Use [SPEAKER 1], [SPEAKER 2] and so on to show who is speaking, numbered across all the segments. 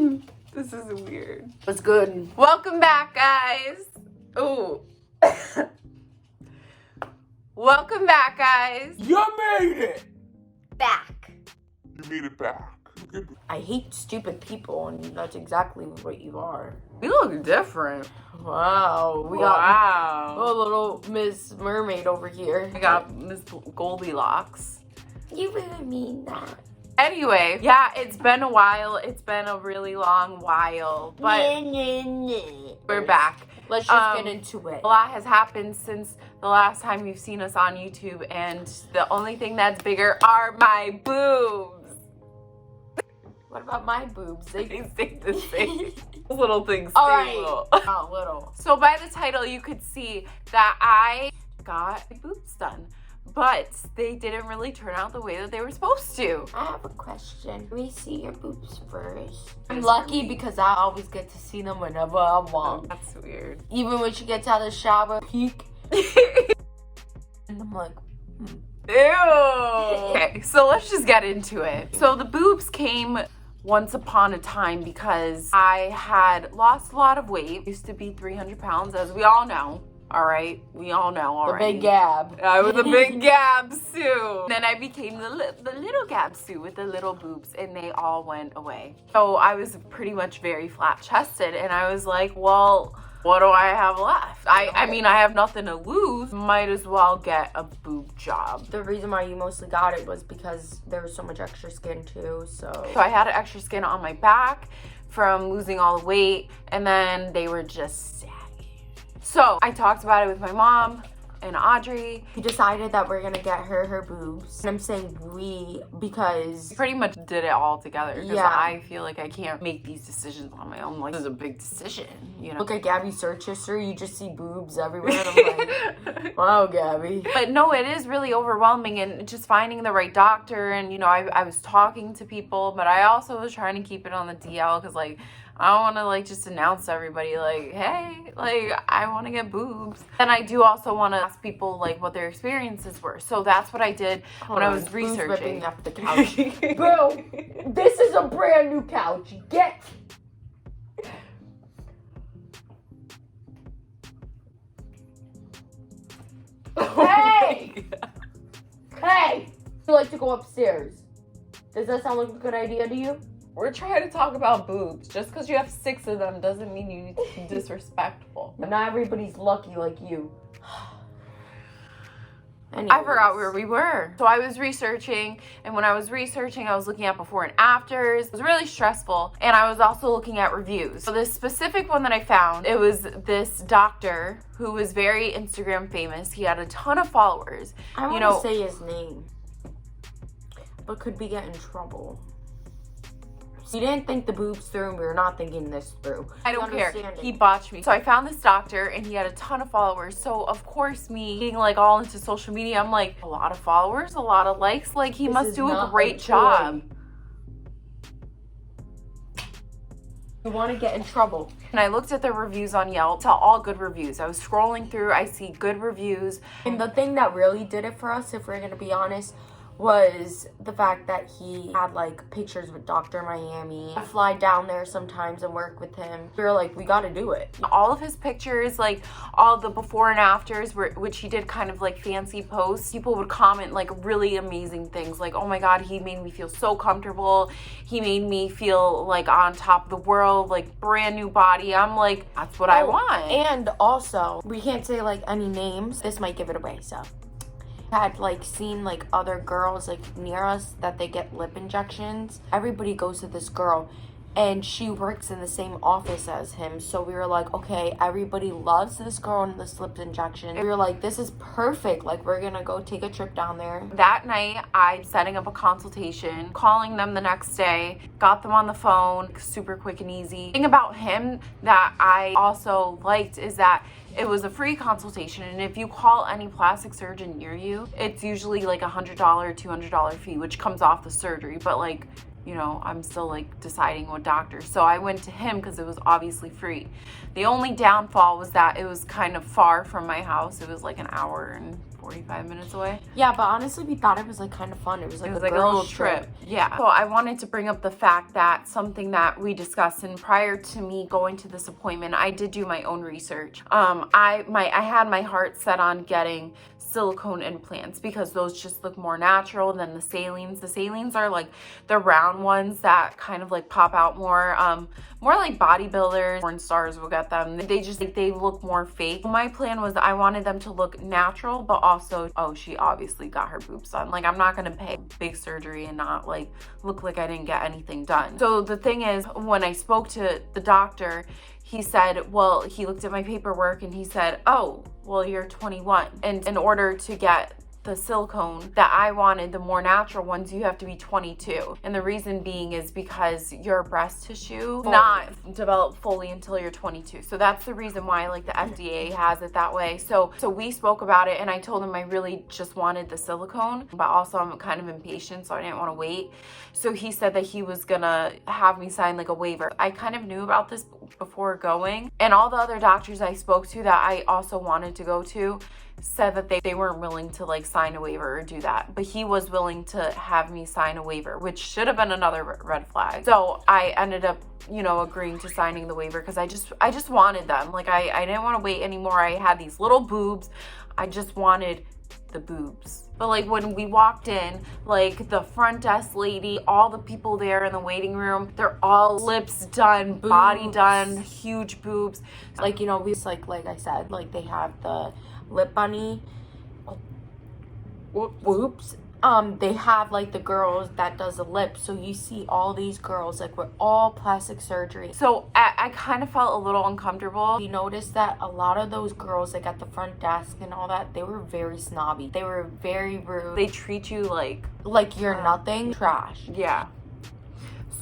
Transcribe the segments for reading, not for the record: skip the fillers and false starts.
[SPEAKER 1] This is weird.
[SPEAKER 2] What's good?
[SPEAKER 1] Welcome back, guys. Ooh. Welcome back, guys.
[SPEAKER 3] You made it!
[SPEAKER 2] Back.
[SPEAKER 3] You made it back.
[SPEAKER 2] I hate stupid people, and that's exactly what you are.
[SPEAKER 1] We look different.
[SPEAKER 2] Wow. We got a little Miss Mermaid over here.
[SPEAKER 1] I got Miss Goldilocks.
[SPEAKER 2] You really mean that?
[SPEAKER 1] Anyway, yeah, it's been a while. It's been a really long while, but we're back.
[SPEAKER 2] Let's just get into it.
[SPEAKER 1] A lot has happened since the last time you've seen us on YouTube, and the only thing that's bigger are my boobs.
[SPEAKER 2] What about my boobs?
[SPEAKER 1] They stay the same. Little things.
[SPEAKER 2] All right.
[SPEAKER 1] Little.
[SPEAKER 2] Oh, little.
[SPEAKER 1] So by the title, you could see that I got my boobs done, but they didn't really turn out the way that they were supposed to.
[SPEAKER 2] I have a question. Let me see your boobs first. I'm lucky because I always get to see them whenever I want.
[SPEAKER 1] That's weird.
[SPEAKER 2] Even when she gets out of the shower, peek. And I'm like,
[SPEAKER 1] Ew. Okay, so let's just get into it. So the boobs came once upon a time because I had lost a lot of weight. Used to be 300 pounds, as we all know. All right, we all know already.
[SPEAKER 2] the big gab.
[SPEAKER 1] I was a big Gab Sue. Then I became the little Gab Sue with the little boobs, and they all went away. So I was pretty much very flat chested, and I was like, well, what do I have left? I mean, I have nothing to lose. Might as well get a boob job.
[SPEAKER 2] The reason why you mostly got it was because there was so much extra skin too,
[SPEAKER 1] So I had extra skin on my back from losing all the weight, and then they were just saggy. So I talked about it with my mom and Audrey.
[SPEAKER 2] We decided that we're gonna get her boobs. And I'm saying we because
[SPEAKER 1] Pretty much did it all together because
[SPEAKER 2] Yeah.
[SPEAKER 1] I feel like I can't make these decisions on my own. Like, this is a big decision, you know?
[SPEAKER 2] look at Gabby's search history, you just see boobs everywhere. And I'm like, wow, Gabby.
[SPEAKER 1] But no, it is really overwhelming, and just finding the right doctor. And, you know, I was talking to people, but I also was trying to keep it on the DL because, like, I don't want to, like, just announce to everybody, like, hey, like, I want to get boobs. And I do also want to ask people, like, what their experiences were. So that's what I did when I was
[SPEAKER 2] Boobs
[SPEAKER 1] researching.
[SPEAKER 2] ripping up the couch. Bro, this is a brand new couch. Get... Hey! Hey! You like to go upstairs. Does that sound like a good idea to you?
[SPEAKER 1] We're trying to talk about boobs. Just because you have 6 of them doesn't mean you need to be disrespectful.
[SPEAKER 2] But not everybody's lucky like you.
[SPEAKER 1] I forgot where we were. So I was researching, and when I was researching, I was looking at before and afters. It was really stressful, and I was also looking at reviews. So this specific one that I found, it was this doctor who was very Instagram famous. He had a ton of followers.
[SPEAKER 2] I want to say his name, but could be get in trouble. We didn't think the boobs through, and we were not thinking this through.
[SPEAKER 1] I don't care. He botched me. So I found this doctor, and he had a ton of followers. So of course, me being like all into social media, I'm like, a lot of followers, a lot of likes. Like, he must do a great job.
[SPEAKER 2] You want to get in trouble.
[SPEAKER 1] And I looked at the reviews on Yelp. Saw all good reviews. I was scrolling through. I see good reviews.
[SPEAKER 2] And the thing that really did it for us, if we're going to be honest, was the fact that he had like pictures with Dr. Miami. I fly down there sometimes and work with him. We were like, we got to do it.
[SPEAKER 1] All of his pictures, like all the before and afters, which he did kind of like fancy posts, people would comment like really amazing things. Like, oh my God, he made me feel so comfortable. He made me feel like on top of the world, like brand new body. I'm like, that's what I want.
[SPEAKER 2] And also, we can't say like any names. This might give it away, so. Had like seen like other girls like near us that they get lip injections. Everybody goes to this girl, and she works in the same office as him. So we were like, okay, everybody loves this girl and this lip injection. We were like, this is perfect. Like, we're gonna go take a trip down there.
[SPEAKER 1] That night, I'm setting up a consultation, calling them the next day, got them on the phone, super quick and easy. The thing about him that I also liked is that it was a free consultation, and if you call any plastic surgeon near you, it's usually like $100, $200 fee, which comes off the surgery, but like you know, I'm still like deciding what doctor. So I went to him because it was obviously free. The only downfall was that it was kind of far from my house. It was like an hour and 45 minutes away.
[SPEAKER 2] Yeah, but honestly, we thought it was like kind of fun. It was like a
[SPEAKER 1] little trip. Yeah. So I wanted to bring up the fact that something that we discussed, and prior to me going to this appointment, I did do my own research. I had my heart set on getting silicone implants because those just look more natural than the salines. The salines are like the round ones that kind of like pop out more. More like bodybuilders, porn stars will get them. They just like, they look more fake. My plan was I wanted them to look natural, but also, oh, she obviously got her boobs done. Like, I'm not gonna pay big surgery and not like look like I didn't get anything done. So the thing is, when I spoke to the doctor, he said, well, he looked at my paperwork and he said, oh, well, you're 21. And in order to get the silicone that I wanted, the more natural ones, you have to be 22. And the reason being is because your breast tissue not develop fully until you're 22. So that's the reason why like the FDA has it that way. So we spoke about it and I told him I really just wanted the silicone, but also I'm kind of impatient, so I didn't want to wait. So he said that he was gonna have me sign like a waiver. I kind of knew about this before going, and all the other doctors I spoke to that I also wanted to go to said that they weren't willing to like sign a waiver or do that, but he was willing to have me sign a waiver, which should have been another red flag. So I ended up, you know, agreeing to signing the waiver because I just wanted them. Like I didn't want to wait anymore. I had these little boobs. I just wanted the boobs. But like when we walked in, like the front desk lady, all the people there in the waiting room, they're all lips done, boobs, body done, huge boobs.
[SPEAKER 2] Like, you know, we like I said, like they have the lip bunny. Whoops. They have like the girls that does the lips, so you see all these girls like with all plastic surgery.
[SPEAKER 1] So I kind of felt a little uncomfortable.
[SPEAKER 2] You noticed that a lot of those girls like at the front desk and all that, they were very snobby. They were very rude.
[SPEAKER 1] They treat you like
[SPEAKER 2] you're nothing. Trash.
[SPEAKER 1] Yeah.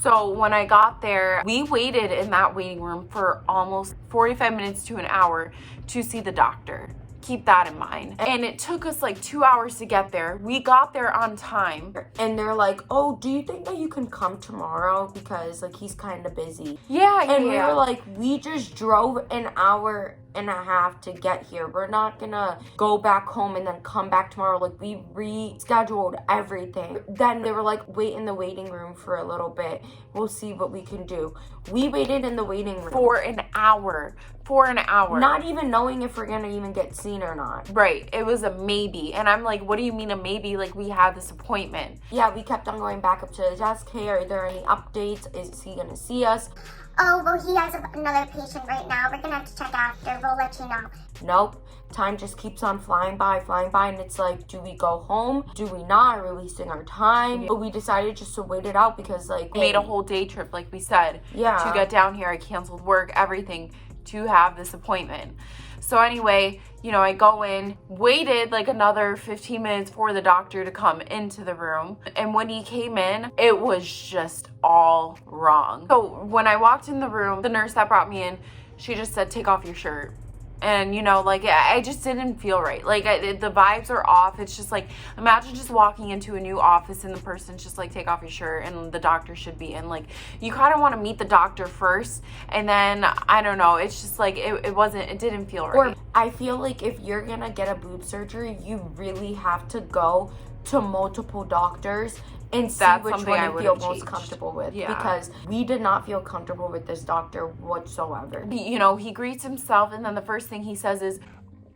[SPEAKER 1] So when I got there, we waited in that waiting room for almost 45 minutes to an hour to see the doctor. Keep that in mind. And it took us like 2 hours to get there. We got there on time.
[SPEAKER 2] And they're like, oh, do you think that you can come tomorrow? Because like he's kind of busy.
[SPEAKER 1] Yeah.
[SPEAKER 2] And we were like, we just drove an hour and a half to get here. We're not gonna go back home and then come back tomorrow. Like we rescheduled everything. Then they were like, wait in the waiting room for a little bit. We'll see what we can do. We waited in the waiting room
[SPEAKER 1] for an hour.
[SPEAKER 2] Not even knowing if we're gonna even get seen or not.
[SPEAKER 1] Right. It was a maybe. And I'm like, what do you mean a maybe? Like we had this appointment.
[SPEAKER 2] Yeah, we kept on going back up to the desk. Hey, are there any updates? Is he gonna see us?
[SPEAKER 4] Oh, well, he has another patient right now. We're gonna have to check after. We'll let you know.
[SPEAKER 2] Nope. Time just keeps on flying by, and it's like, do we go home? Do we not? Are we wasting our time? But we decided just to wait it out because, like,
[SPEAKER 1] we made a whole day trip, like we said,
[SPEAKER 2] to
[SPEAKER 1] get down here. I canceled work, everything, to have this appointment. So anyway, you know, I go in, waited like another 15 minutes for the doctor to come into the room. And when he came in, it was just all wrong. So when I walked in the room, the nurse that brought me in, she just said, take off your shirt. And, you know, like, I just didn't feel right. Like, the vibes are off. It's just like, imagine just walking into a new office and the person's just like, take off your shirt and the doctor should be in. Like, you kind of want to meet the doctor first. And then, I don't know, it's just like, it didn't feel right.
[SPEAKER 2] Or I feel like if you're going to get a boob surgery, you really have to go to multiple doctors and see which one you feel most comfortable with.
[SPEAKER 1] Yeah.
[SPEAKER 2] Because we did not feel comfortable with this doctor whatsoever.
[SPEAKER 1] You know, he greets himself and then the first thing he says is,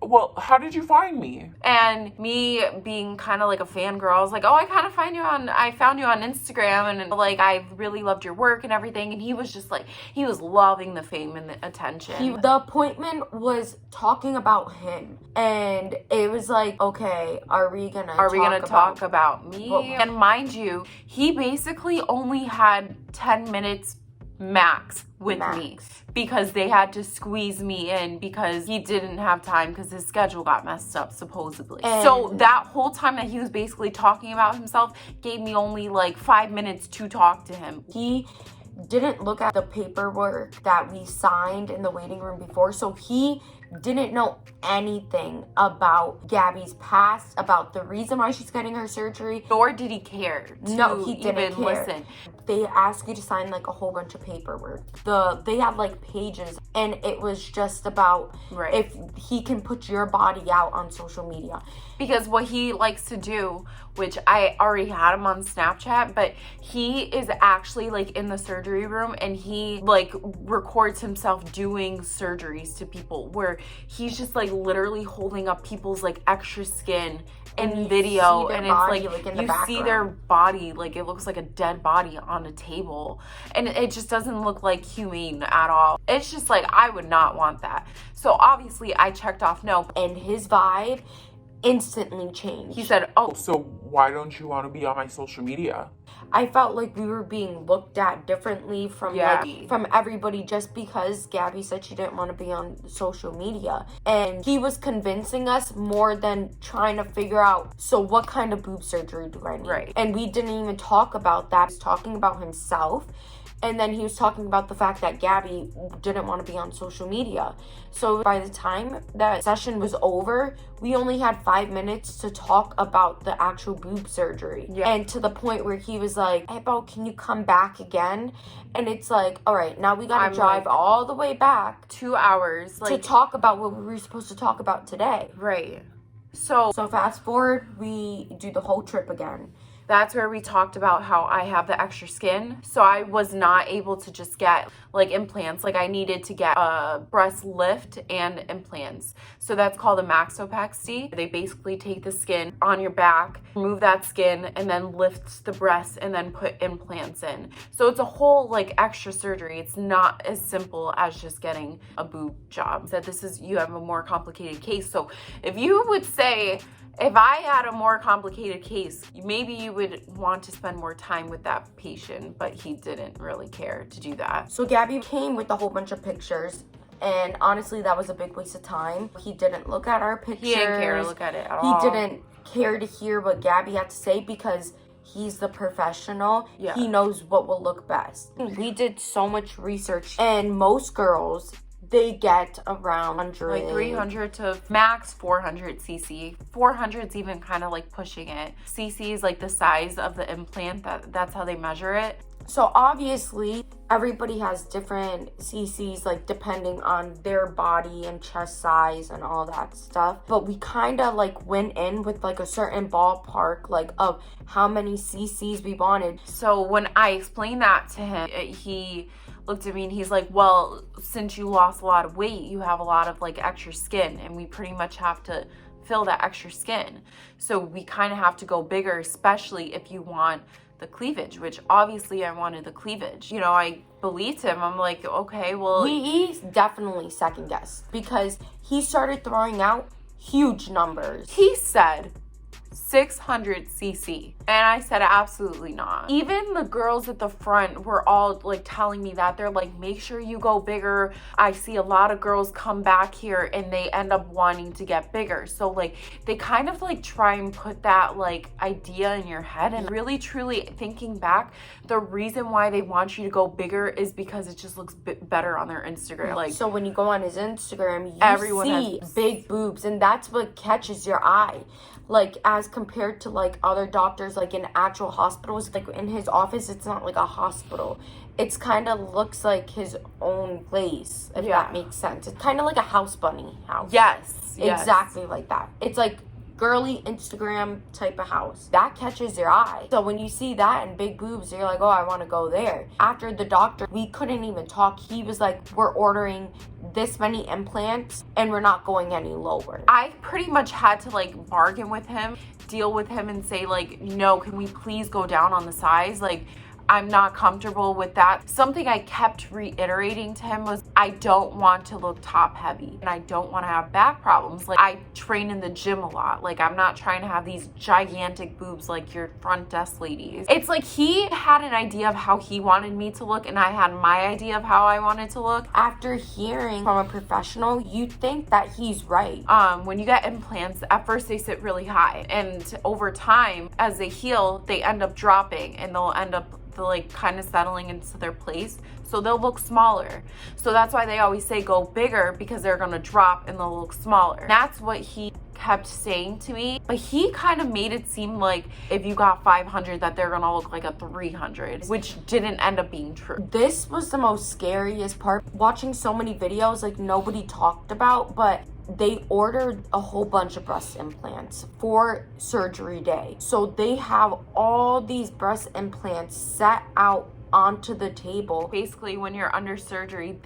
[SPEAKER 3] well, how did you find me?
[SPEAKER 1] And me being kind of like a fangirl, I was like, oh, I found you on Instagram and like, I really loved your work and everything. And he was just like, he was loving the fame and the attention.
[SPEAKER 2] The appointment was talking about him. And it was like, okay, are we gonna
[SPEAKER 1] talk about me? And mind you, he basically only had 10 minutes max with me because they had to squeeze me in because he didn't have time because his schedule got messed up supposedly. And so that whole time that he was basically talking about himself gave me only like 5 minutes to talk to him.
[SPEAKER 2] He didn't look at the paperwork that we signed in the waiting room before, so he didn't know anything about Gabby's past, about the reason why she's getting her surgery.
[SPEAKER 1] Nor did he care to
[SPEAKER 2] No, he didn't
[SPEAKER 1] even
[SPEAKER 2] care.
[SPEAKER 1] listen.
[SPEAKER 2] They asked you to sign like a whole bunch of paperwork. They had like pages, and it was just about if he can put your body out on social media.
[SPEAKER 1] Because what he likes to do, which I already had him on Snapchat, but he is actually like in the surgery room and he like records himself doing surgeries to people where he's just like literally holding up people's like extra skin in video, and it's like you see their body, like it looks like a dead body on a table, and it just doesn't look like humane at all. It's just like, I would not want that. So obviously I checked off no,
[SPEAKER 2] and his vibe instantly changed.
[SPEAKER 1] He said, oh,
[SPEAKER 3] So why don't you want to be on my social media?
[SPEAKER 2] I felt like we were being looked at differently from from everybody, just because Gabby said she didn't want to be on social media. And he was convincing us more than trying to figure out, so what kind of boob surgery do I need?
[SPEAKER 1] Right.
[SPEAKER 2] And we didn't even talk about that. He was talking about himself. And then he was talking about the fact that Gabby didn't want to be on social media. So by the time that session was over, we only had 5 minutes to talk about the actual boob surgery.
[SPEAKER 1] Yeah.
[SPEAKER 2] And to the point where he was like, hey, Bo, can you come back again? And it's like, all right, now we got to drive all the way back
[SPEAKER 1] 2 hours
[SPEAKER 2] to talk about what we were supposed to talk about today.
[SPEAKER 1] Right. So
[SPEAKER 2] fast forward, we do the whole trip again.
[SPEAKER 1] That's where we talked about how I have the extra skin. So I was not able to just get like implants. Like I needed to get a breast lift and implants. So that's called a maxopexy. They basically take the skin on your back, remove that skin, and then lift the breast and then put implants in. So it's a whole like extra surgery. It's not as simple as just getting a boob job. So you have a more complicated case. So if you would say, if I had a more complicated case, maybe you would want to spend more time with that patient, but he didn't really care to do that.
[SPEAKER 2] So Gabby came with a whole bunch of pictures, and honestly, that was a big waste of time. He didn't look at our pictures.
[SPEAKER 1] He didn't care to look at it at all.
[SPEAKER 2] He didn't care to hear what Gabby had to say because he's the professional.
[SPEAKER 1] Yeah.
[SPEAKER 2] He knows what will look best. We did so much research, and most girls, they get around 100.
[SPEAKER 1] Like 300 to max 400 cc. 400 is even kind of like pushing it. Cc is like the size of the implant. That's how they measure it.
[SPEAKER 2] So obviously, everybody has different cc's, like depending on their body and chest size and all that stuff. But we kind of like went in with like a certain ballpark, like of how many cc's we wanted.
[SPEAKER 1] So when I explained that to him, he looked at me and he's like, well, since you lost a lot of weight, you have a lot of like extra skin, and we pretty much have to fill that extra skin. So we kind of have to go bigger, especially if you want the cleavage, which obviously I wanted the cleavage. You know, I believed him. I'm like, okay, well.
[SPEAKER 2] He definitely second guessed because he started throwing out huge numbers.
[SPEAKER 1] He said 600 cc, and I said absolutely not. Even the girls at the front were all like telling me that. They're like, make sure you go bigger. I see a lot of girls come back here and they end up wanting to get bigger. So like they kind of like try and put that like idea in your head, and really truly thinking back, the reason why they want you to go bigger is because it just looks better on their Instagram. Like,
[SPEAKER 2] so when you go on his Instagram, you
[SPEAKER 1] everyone
[SPEAKER 2] see
[SPEAKER 1] has
[SPEAKER 2] big boobs, and that's what catches your eye. Like as compared to like other doctors, like in actual hospitals, like in his office, it's not like a hospital. It's kind of looks like his own place, if that makes sense. It's kind of like a house bunny house.
[SPEAKER 1] Yes.
[SPEAKER 2] Exactly like that. It's like girly Instagram type of house. That catches your eye. So when you see that and big boobs, you're like, oh, I want to go there. After the doctor, we couldn't even talk. He was like, we're ordering this many implants and we're not going any lower.
[SPEAKER 1] I pretty much had to like bargain with him, deal with him, and say like, no, can we please go down on the size? Like, I'm not comfortable with that. Something I kept reiterating to him was, I don't want to look top heavy and I don't want to have back problems. Like, I train in the gym a lot. Like, I'm not trying to have these gigantic boobs like your front desk ladies. It's like he had an idea of how he wanted me to look and I had my idea of how I wanted to look.
[SPEAKER 2] After hearing from a professional, you think that he's right.
[SPEAKER 1] When you get implants, at first they sit really high, and over time, as they heal, they end up dropping and they'll end up like kind of settling into their place, so they'll look smaller. So that's why they always say go bigger, because they're gonna drop and they'll look smaller. That's what he kept saying to me, but he kind of made it seem like if you got 500 that they're gonna look like a 300, which didn't end up being true.
[SPEAKER 2] This was the most scariest part. Watching so many videos like nobody talked about, but they ordered a whole bunch of breast implants for surgery day. So they have all these breast implants set out onto the table.
[SPEAKER 1] Basically, when you're under surgery,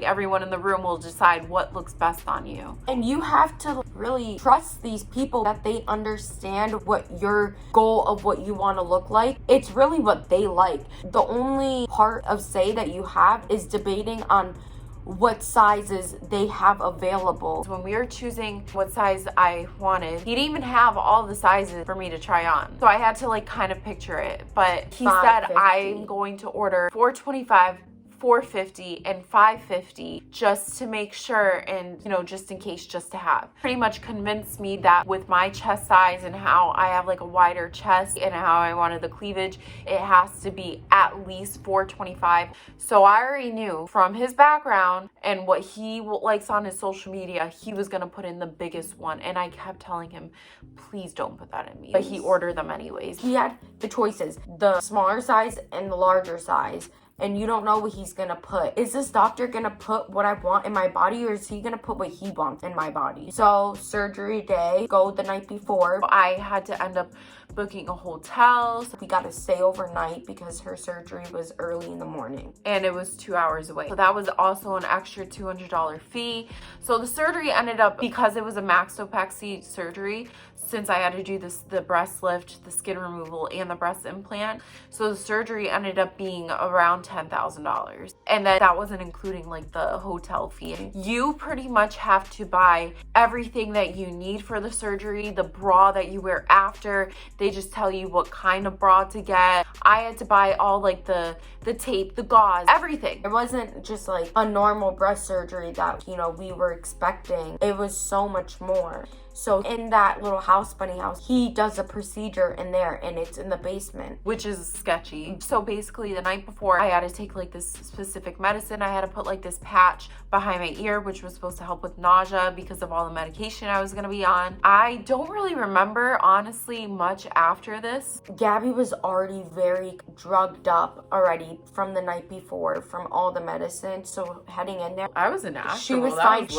[SPEAKER 1] everyone in the room will decide what looks best on you.
[SPEAKER 2] And you have to really trust these people that they understand what your goal of what you want to look like. It's really what they like. The only part of say that you have is debating on what sizes they have available.
[SPEAKER 1] When we were choosing what size I wanted, he didn't even have all the sizes for me to try on. So I had to like kind of picture it. But he said I'm going to order 425, 450 and 550 just to make sure, and just in case, just to have. Pretty much convinced me that with my chest size and how I have like a wider chest and how I wanted the cleavage, it has to be at least 425. So I already knew from his background and what he likes on his social media, he was gonna put in the biggest one. And I kept telling him, please don't put that in me. But he ordered them anyways.
[SPEAKER 2] He had the choices, the smaller size and the larger size. And you don't know what he's gonna put. Is this doctor gonna put what I want in my body, or is he gonna put what he wants in my body? So surgery day, go the night before.
[SPEAKER 1] I had to end up booking a hotel.
[SPEAKER 2] We got to stay overnight because her surgery was early in the morning.
[SPEAKER 1] And it was 2 hours away. So that was also an extra $200 fee. So the surgery ended up, because it was a maxillopexy surgery, since I had to do the breast lift, the skin removal, and the breast implant. So the surgery ended up being around $10,000. And then that wasn't including like the hotel fee. You pretty much have to buy everything that you need for the surgery, the bra that you wear after. They just tell you what kind of bra to get. I had to buy all like the tape, the gauze, everything.
[SPEAKER 2] It wasn't just like a normal breast surgery that, we were expecting. It was so much more. So in that little bunny house, he does a procedure in there, and it's in the basement,
[SPEAKER 1] which is sketchy. So basically the night before, I had to take like this specific medicine. I had to put like this patch behind my ear, which was supposed to help with nausea because of all the medication I was gonna be on. I don't really remember, honestly, much after this.
[SPEAKER 2] Gabby was already very drugged up already from the night before, from all the medicine. So heading in there,
[SPEAKER 1] I was an actor.
[SPEAKER 2] She was fine.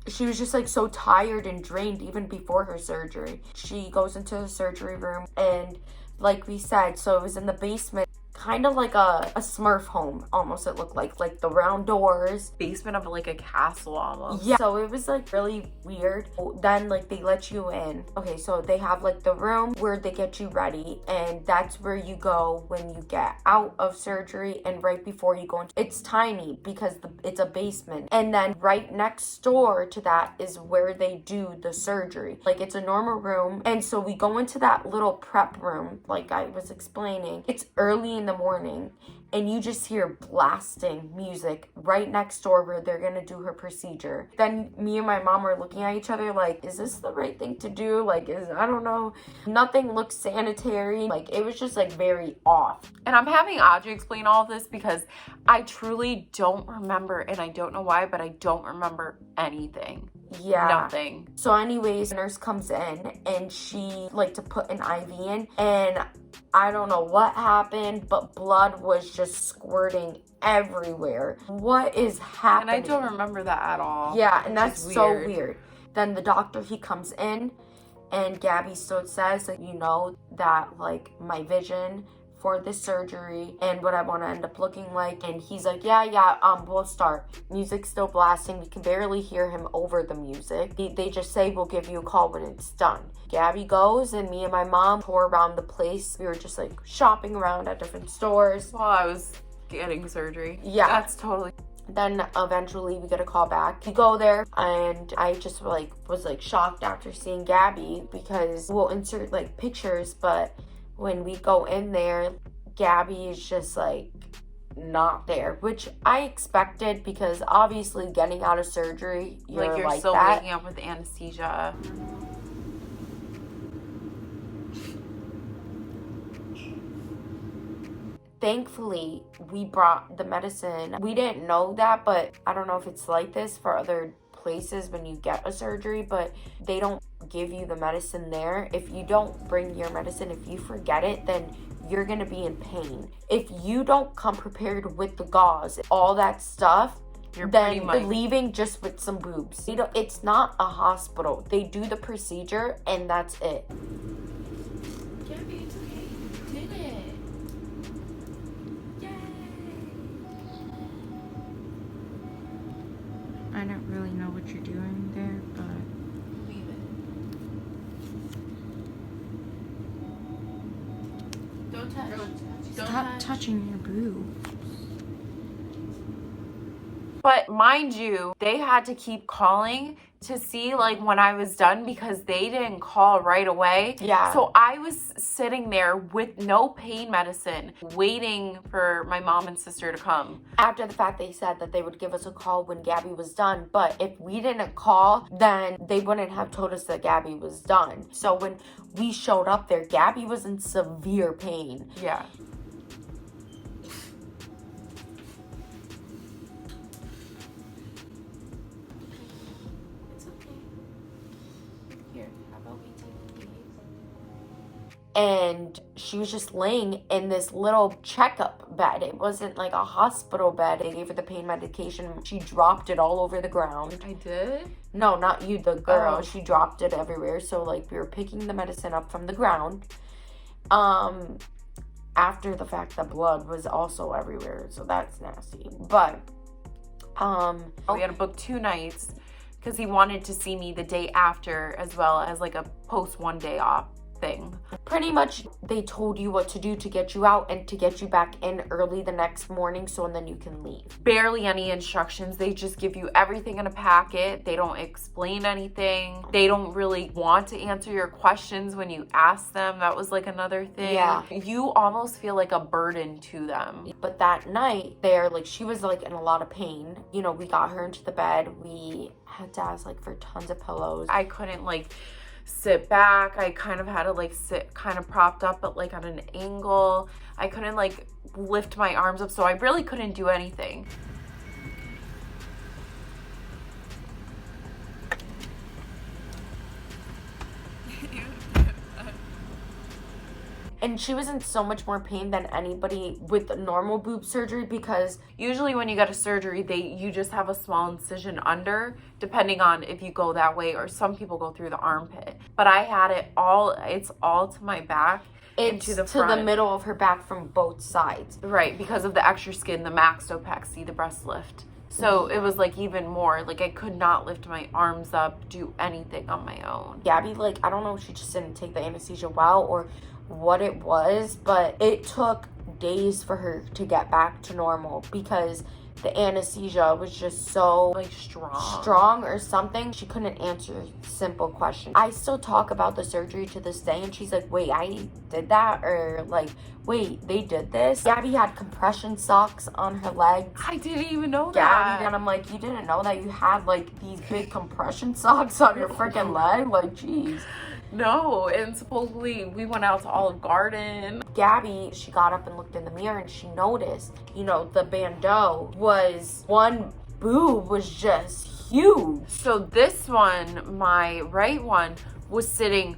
[SPEAKER 2] She was just like so tired and drained even before her surgery. She goes into the surgery room, and like we said, so it was in the basement, kind of like a Smurf home almost. It looked like the round doors,
[SPEAKER 1] basement of like a castle almost.
[SPEAKER 2] Yeah, so it was like really weird. Then like they let you in. Okay, so they have like the room where they get you ready, and that's where you go when you get out of surgery and right before you go into. It's tiny because it's a basement, and then right next door to that is where they do the surgery. Like it's a normal room, and so we go into that little prep room like I was explaining. It's early in the morning, and you just hear blasting music right next door where they're gonna do her procedure. Then me and my mom were looking at each other like, is this the right thing to do? Like, I don't know. Nothing looks sanitary. Like, it was just like very off.
[SPEAKER 1] And I'm having Audrey explain all of this because I truly don't remember, and I don't know why, but I don't remember anything.
[SPEAKER 2] Yeah.
[SPEAKER 1] Nothing.
[SPEAKER 2] So anyways, the nurse comes in, and she like to put an IV in, and I don't know what happened, but blood was just squirting everywhere. What is happening?
[SPEAKER 1] And I don't remember that at all.
[SPEAKER 2] Yeah, and that's so weird. Then the doctor, he comes in, and Gabby still says that, that like my vision for this surgery and what I want to end up looking like. And he's like, we'll start. Music's still blasting. We can barely hear him over the music. They just say, we'll give you a call when it's done. Gabby goes, and me and my mom tour around the place. We were just like shopping around at different stores
[SPEAKER 1] while I was getting surgery.
[SPEAKER 2] Yeah.
[SPEAKER 1] That's totally.
[SPEAKER 2] Then eventually we get a call back. We go there, and I just was shocked after seeing Gabby, because we'll insert like pictures, but when we go in there, Gabby is just like not there, which I expected, because obviously getting out of surgery, you're still
[SPEAKER 1] waking up with anesthesia.
[SPEAKER 2] Thankfully, we brought the medicine. We didn't know that, but I don't know if it's like this for other places when you get a surgery, but they don't give you the medicine there. If you don't bring your medicine, if you forget it, then you're gonna be in pain. If you don't come prepared with the gauze, all that stuff, then you're leaving just with some boobs. You know, it's not a hospital. They do the procedure and that's it.
[SPEAKER 1] Gabby, it's okay. You did it. Yay.
[SPEAKER 2] I don't really know what you're doing there, but
[SPEAKER 1] Leave it. Don't touch. Don't
[SPEAKER 2] stop touching your boob.
[SPEAKER 1] But mind you, they had to keep calling to see like when I was done because they didn't call right away.
[SPEAKER 2] Yeah.
[SPEAKER 1] So I was sitting there with no pain medicine, waiting for my mom and sister to come.
[SPEAKER 2] After the fact, they said that they would give us a call when Gabby was done. But if we didn't call, then they wouldn't have told us that Gabby was done. So when we showed up there, Gabby was in severe pain.
[SPEAKER 1] Yeah.
[SPEAKER 2] And she was just laying in this little checkup bed. It wasn't like a hospital bed. They gave her the pain medication. She dropped it all over the ground.
[SPEAKER 1] I did?
[SPEAKER 2] No, not you, the girl.
[SPEAKER 1] Oh.
[SPEAKER 2] She dropped it everywhere. So, like, we were picking the medicine up from the ground. After the fact, the blood was also everywhere. So, that's nasty. But,
[SPEAKER 1] we had to book 2 nights because he wanted to see me the day after as well as like a post 1 day off thing.
[SPEAKER 2] Pretty much they told you what to do to get you out and to get you back in early the next morning, so and then you can leave.
[SPEAKER 1] Barely any instructions. They just give you everything in a packet. They don't explain anything. They don't really want to answer your questions when you ask them. That was like another thing.
[SPEAKER 2] Yeah.
[SPEAKER 1] You almost feel like a burden to them.
[SPEAKER 2] But that night there, like, she was like in a lot of pain. You know, we got her into the bed. We had to ask like for tons of pillows.
[SPEAKER 1] I couldn't like sit back. I kind of had to like sit kind of propped up but like at an angle. I couldn't like lift my arms up, so I really couldn't do anything.
[SPEAKER 2] And she was in so much more pain than anybody with normal boob surgery, because
[SPEAKER 1] usually when you get a surgery, you just have a small incision under, depending on if you go that way, or some people go through the armpit. But I had it's all to my back.
[SPEAKER 2] It's
[SPEAKER 1] into the
[SPEAKER 2] to
[SPEAKER 1] front.
[SPEAKER 2] the middle of her back from both sides.
[SPEAKER 1] Right, because of the extra skin, the maxtopexy, the breast lift. So it was like even more, like I could not lift my arms up, do anything on my own.
[SPEAKER 2] Gabby, like, I don't know if she just didn't take the anesthesia well or what it was, but it took days for her to get back to normal because the anesthesia was just so
[SPEAKER 1] like
[SPEAKER 2] strong or something. She couldn't answer simple questions. I still talk about the surgery to this day, and she's like, wait, I did that? Or like, wait, they did this? Gabby had compression socks on her legs.
[SPEAKER 1] I didn't even know that.
[SPEAKER 2] Gabby, and I'm like, you didn't know that you had like these big compression socks on your freaking leg? Like, jeez.
[SPEAKER 1] No, and supposedly we went out to Olive Garden.
[SPEAKER 2] Gabby, she got up and looked in the mirror and she noticed, you know, the bandeau was, one boob was just huge.
[SPEAKER 1] So this one, my right one, was sitting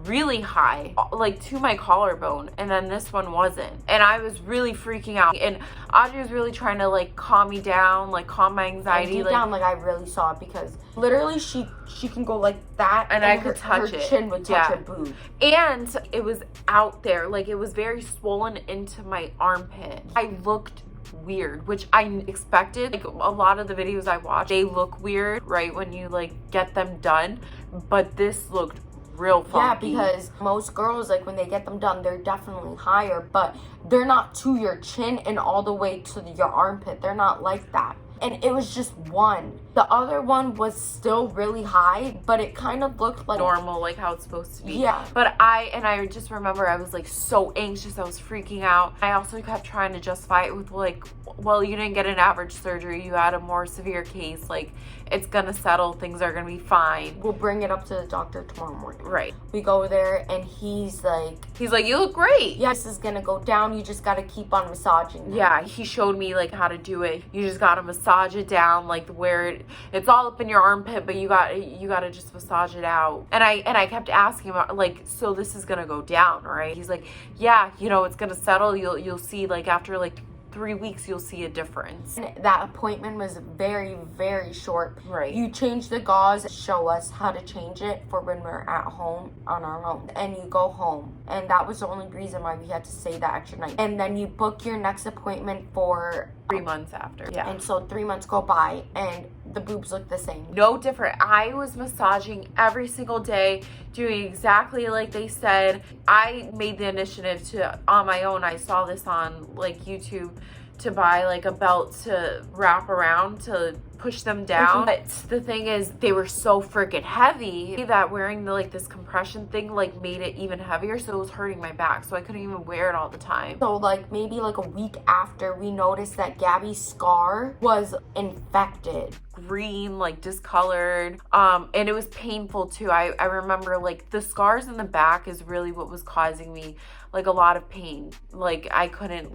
[SPEAKER 1] really high, like to my collarbone, and then this one wasn't. And I was really freaking out, and Audrey was really trying to like calm me down, like calm my anxiety.
[SPEAKER 2] Deep down, like I really saw it, because literally she can go like that,
[SPEAKER 1] and I could touch
[SPEAKER 2] her
[SPEAKER 1] it.
[SPEAKER 2] chin would touch her boob.
[SPEAKER 1] And it was out there, like it was very swollen into my armpit. I looked weird, which I expected. Like a lot of the videos I watch, they look weird right when you like get them done, but this looked real funky.
[SPEAKER 2] Yeah, because most girls, like when they get them done, they're definitely higher, but they're not to your chin and all the way to your armpit. They're not like that. and it was just one. The other one was still really high, but it kind of looked like
[SPEAKER 1] normal, like how it's supposed to be.
[SPEAKER 2] Yeah.
[SPEAKER 1] But I just remember I was like so anxious, I was freaking out. I also kept trying to justify it with like, well, you didn't get an average surgery, you had a more severe case, like it's gonna settle, things are gonna be fine.
[SPEAKER 2] We'll bring it up to the doctor tomorrow morning.
[SPEAKER 1] Right.
[SPEAKER 2] We go there and he's like,
[SPEAKER 1] you look great.
[SPEAKER 2] yeah, this is gonna go down, you just gotta keep on massaging it.
[SPEAKER 1] Yeah, he showed me like how to do it. You just gotta massage it down, like where it's all up in your armpit, but you gotta just massage it out. And I kept asking him like, so this is gonna go down, right? He's like, yeah, it's gonna settle. You'll see, like after like 3 weeks you'll see a difference.
[SPEAKER 2] And that appointment was very, very short.
[SPEAKER 1] Right.
[SPEAKER 2] You change the gauze, show us how to change it for when we're at home on our own, and you go home. And that was the only reason why we had to stay that extra night. And then you book your next appointment for
[SPEAKER 1] 3 months after. Yeah.
[SPEAKER 2] And so 3 months go by and the boobs look the same.
[SPEAKER 1] No different. I was massaging every single day, doing exactly like they said. I made the initiative to, on my own, I saw this on like YouTube, to buy like a belt to wrap around to push them down. But the thing is, they were so freaking heavy that wearing this compression thing like made it even heavier, so it was hurting my back, so I couldn't even wear it all the time.
[SPEAKER 2] So like maybe like a week after, we noticed that Gabby's scar was infected,
[SPEAKER 1] green, like discolored, and it was painful too. I remember like the scars in the back is really what was causing me like a lot of pain. Like I couldn't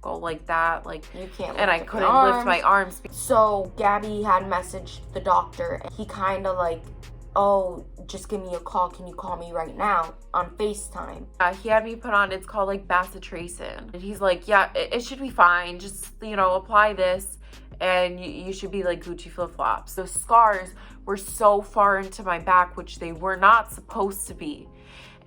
[SPEAKER 1] go like that, like
[SPEAKER 2] you can't,
[SPEAKER 1] and I couldn't lift my arms.
[SPEAKER 2] So Gabby had messaged the doctor, and he kind of like, oh, just give me a call, can you call me right now on FaceTime?
[SPEAKER 1] He had me put on, it's called like bacitracin, and he's like, yeah, it should be fine, just apply this and you should be like Gucci flip-flops. Those scars were so far into my back, which they were not supposed to be.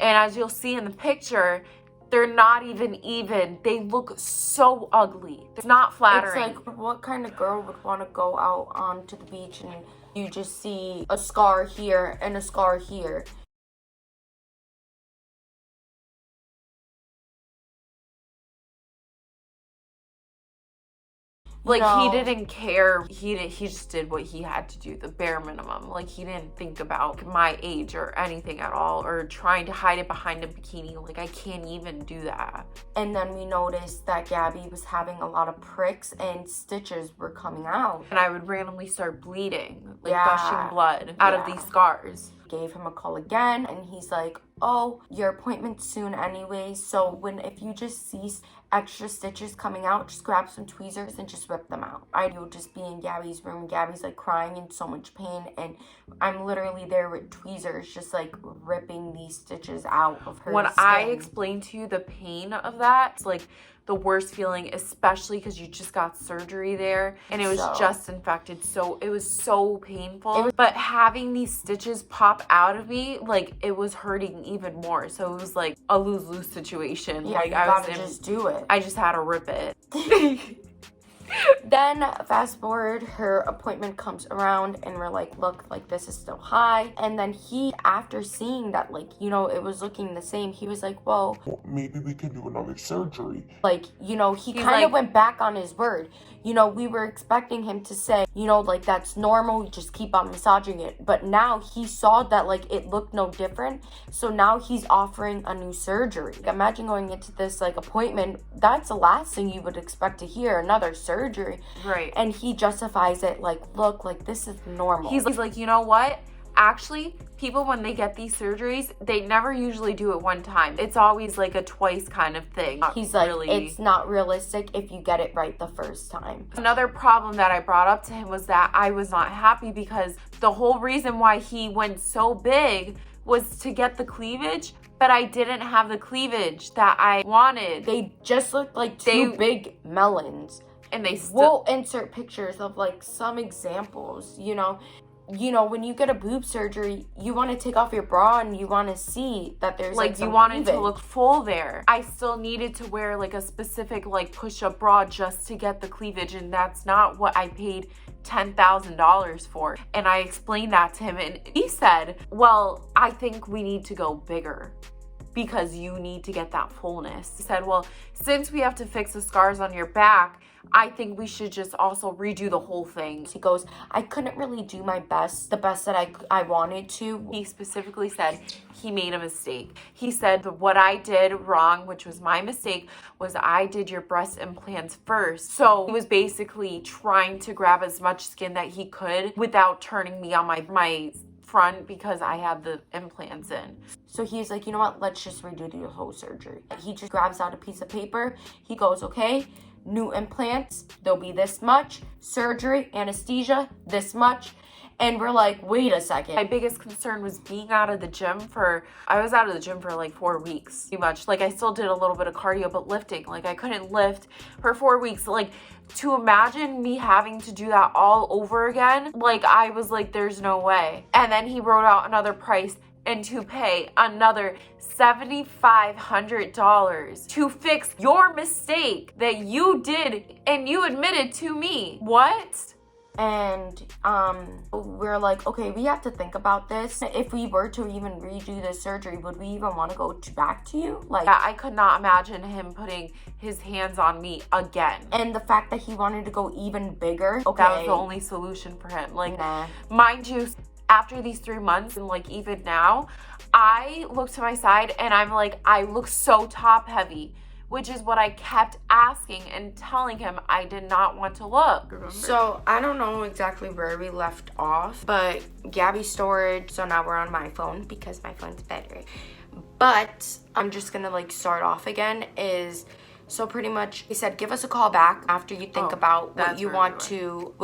[SPEAKER 1] And as you'll see in the picture, they're not even. They look so ugly. It's not flattering.
[SPEAKER 2] It's like, what kind of girl would want to go out onto the beach and you just see a scar here and a scar here?
[SPEAKER 1] Like, he didn't care. He just did what he had to do, the bare minimum. Like, he didn't think about my age or anything at all, or trying to hide it behind a bikini. Like, I can't even do that.
[SPEAKER 2] And then we noticed that Gabby was having a lot of pricks and stitches were coming out.
[SPEAKER 1] And I would randomly start bleeding, like gushing blood out of these scars.
[SPEAKER 2] Gave him a call again, and he's like, oh, your appointment's soon anyway, so if you just see extra stitches coming out, just grab some tweezers and just rip them out. I would just be in Gabby's room. Gabby's like crying in so much pain, and I'm literally there with tweezers just like ripping these stitches out of her
[SPEAKER 1] When
[SPEAKER 2] skin.
[SPEAKER 1] I explained to you the pain of that, it's like the worst feeling, especially because you just got surgery there and it was just infected, so it was so painful. But having these stitches pop out of me, like, it was hurting even more, so it was like a lose-lose situation.
[SPEAKER 2] Yeah,
[SPEAKER 1] like,
[SPEAKER 2] you gotta just do it.
[SPEAKER 1] I just had to rip it.
[SPEAKER 2] Then fast forward, her appointment comes around and we're like, look, like this is still high. And then he, after seeing that, like, it was looking the same, he was like, well,
[SPEAKER 3] maybe we can do another surgery.
[SPEAKER 2] Like, he kind of went back on his word. We were expecting him to say, like, that's normal, just keep on massaging it. But now he saw that, like, it looked no different. So now he's offering a new surgery. Imagine going into this, like, appointment, that's the last thing you would expect to hear, another surgery.
[SPEAKER 1] Right.
[SPEAKER 2] And he justifies it, like, look, like, this is normal.
[SPEAKER 1] He's like, you know what? Actually, people, when they get these surgeries, they never usually do it one time. It's always like a twice kind of thing.
[SPEAKER 2] He's like, it's not realistic if you get it right the first time.
[SPEAKER 1] Another problem that I brought up to him was that I was not happy because the whole reason why he went so big was to get the cleavage, but I didn't have the cleavage that I wanted.
[SPEAKER 2] They just looked like two big melons.
[SPEAKER 1] And
[SPEAKER 2] we'll insert pictures of like some examples. When you get a boob surgery, you want to take off your bra and you want to see that there's like
[SPEAKER 1] you want it to look full there. I still needed to wear like a specific like push-up bra just to get the cleavage, and that's not what I paid $10,000 for. And I explained that to him, and he said, well, I think we need to go bigger because you need to get that fullness. He said, well, since we have to fix the scars on your back, I think we should just also redo the whole thing.
[SPEAKER 2] He goes, I couldn't really do my best, the best that I wanted to.
[SPEAKER 1] He specifically said he made a mistake. He said that what I did wrong, which was my mistake, was I did your breast implants first. So he was basically trying to grab as much skin that he could without turning me on my front because I had the implants in.
[SPEAKER 2] So he's like, you know what, let's just redo the whole surgery. He just grabs out a piece of paper. He goes, okay, new implants, there'll be this much, surgery, anesthesia, this much. And we're like, wait a second.
[SPEAKER 1] My biggest concern was being out of the gym I was out of the gym for like 4 weeks, pretty much. Like I still did a little bit of cardio, but lifting, like I couldn't lift for 4 weeks. Like to imagine me having to do that all over again, like I was like, there's no way. And then he wrote out another price and to pay another $7,500 to fix your mistake that you did and you admitted to me. What?
[SPEAKER 2] And we're like, okay, we have to think about this. If we were to even redo the surgery, would we even want to go back to you? Like,
[SPEAKER 1] I could not imagine him putting his hands on me again.
[SPEAKER 2] And the fact that he wanted to go even bigger, okay,
[SPEAKER 1] that was the only solution for him. Like,
[SPEAKER 2] nah.
[SPEAKER 1] Mind you, after these 3 months and like even now, I look to my side and I'm like, I look so top heavy, which is what I kept asking and telling him I did not want to look.
[SPEAKER 2] So I don't know exactly where we left off, but Gabby's storage, so now we're on my phone because my phone's better. But I'm just gonna like start off again so pretty much he said, give us a call back after you think about what you want to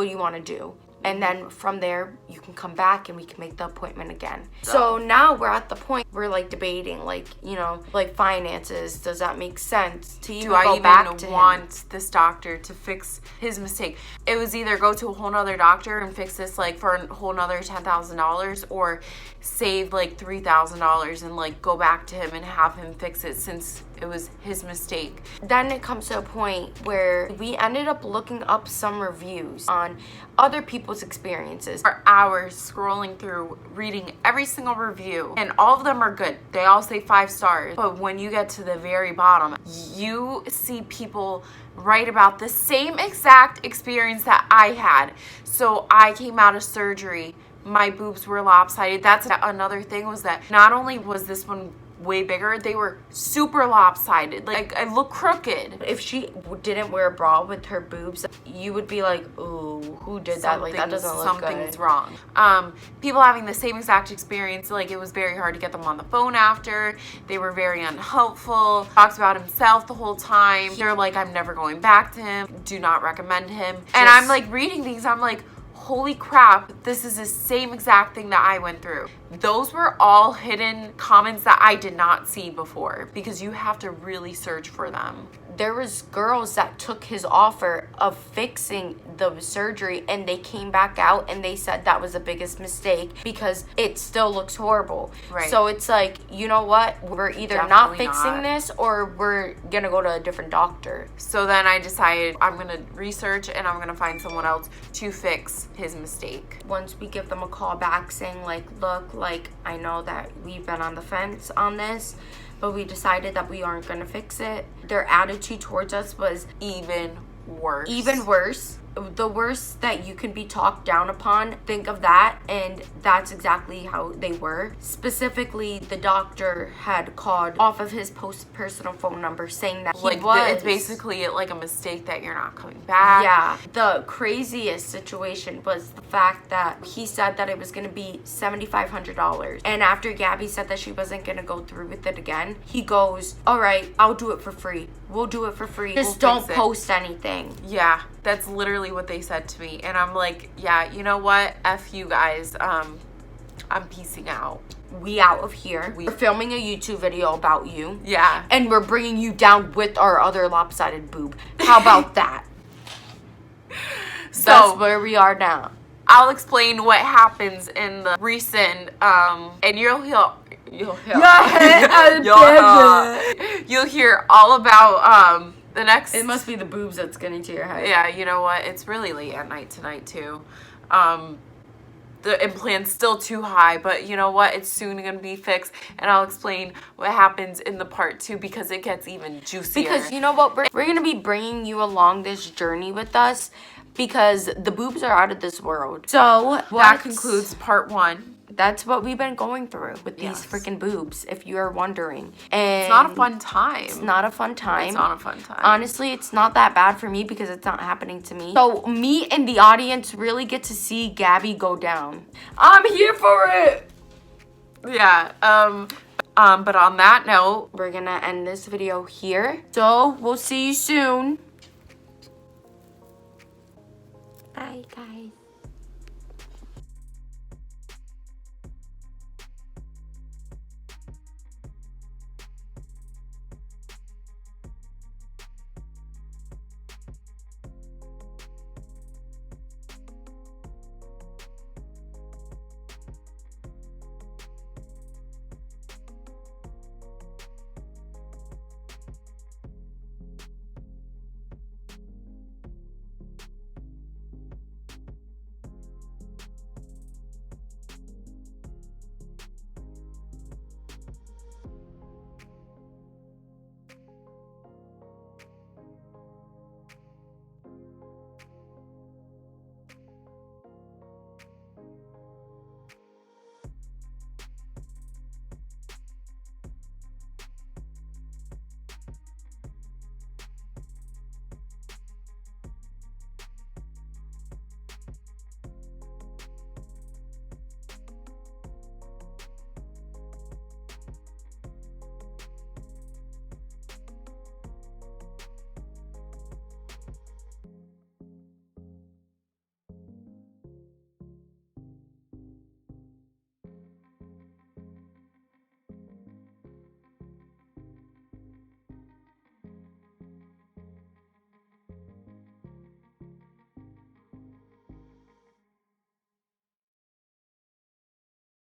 [SPEAKER 2] do. And then from there, you can come back and we can make the appointment again. So now we're at the point we're like debating, like, you know, like finances. Does that make sense to even go back to him?
[SPEAKER 1] Do I even want this doctor to fix his mistake? It was either go to a whole nother doctor and fix this like for a whole nother $10,000 or save like $3,000 and like go back to him and have him fix it since it was his mistake.
[SPEAKER 2] Then it comes to a point where we ended up looking up some reviews on other people's experiences.
[SPEAKER 1] For hours scrolling through, reading every single review, and all of them are good. They all say 5 stars. But when you get to the very bottom, you see people write about the same exact experience that I had. So I came out of surgery, my boobs were lopsided. That's another thing, was that not only was this one way bigger, they were super lopsided. Like I look crooked.
[SPEAKER 2] If she didn't wear a bra with her boobs, you would be like, ooh, who did that? Like that doesn't look good.
[SPEAKER 1] Something's wrong. People having the same exact experience, like it was very hard to get them on the phone after. They were very unhelpful. Talks about himself the whole time. They're like, I'm never going back to him. Do not recommend him. And I'm like reading these, I'm like, holy crap, this is the same exact thing that I went through. Those were all hidden comments that I did not see before because you have to really search for them.
[SPEAKER 2] There was girls that took his offer of fixing the surgery and they came back out and they said that was the biggest mistake because it still looks horrible.
[SPEAKER 1] Right.
[SPEAKER 2] So it's like, you know what? We're either not fixing this or we're going to go to a different doctor.
[SPEAKER 1] So then I decided I'm going to research and I'm going to find someone else to fix his mistake.
[SPEAKER 2] Once we give them a call back saying like, look, like I know that we've been on the fence on this, but we decided that we aren't going to fix it. Their attitude towards us was
[SPEAKER 1] even worse.
[SPEAKER 2] Even worse. The worst that you can be talked down upon, think of that, and that's exactly how they were. Specifically, the doctor had called off of his personal phone number saying that
[SPEAKER 1] it's basically like a mistake that you're not coming back.
[SPEAKER 2] Yeah. The craziest situation was the fact that he said that it was going to be $7,500. And after Gabby said that she wasn't going to go through with it again, he goes, all right, I'll do it for free. We'll do it for free. Just don't post anything.
[SPEAKER 1] Yeah, that's literally what they said to me. And I'm like, yeah, you know what? F you guys. I'm peacing out.
[SPEAKER 2] We out of here. We're filming a YouTube video about you.
[SPEAKER 1] Yeah.
[SPEAKER 2] And we're bringing you down with our other lopsided boob. How about that? So that's where we are now.
[SPEAKER 1] I'll explain what happens in the recent, and you'll hear all about the next.
[SPEAKER 2] It must be the boobs that's getting to your head.
[SPEAKER 1] Yeah, you know what? It's really late at night tonight too. the implant's still too high, but you know what? It's soon going to be fixed, and I'll explain what happens in the part 2 because it gets even juicier.
[SPEAKER 2] Because you know what? We're going to be bringing you along this journey with us because the boobs are out of this world. So
[SPEAKER 1] that concludes part 1.
[SPEAKER 2] That's what we've been going through with these freaking boobs, if you are wondering. And
[SPEAKER 1] it's not a fun time.
[SPEAKER 2] It's not a fun time.
[SPEAKER 1] It's not a fun time.
[SPEAKER 2] Honestly, it's not that bad for me because it's not happening to me. So me and the audience really get to see Gabby go down. I'm here for it.
[SPEAKER 1] Yeah. But on that note,
[SPEAKER 2] we're gonna end this video here. So we'll see you soon. Bye, guys.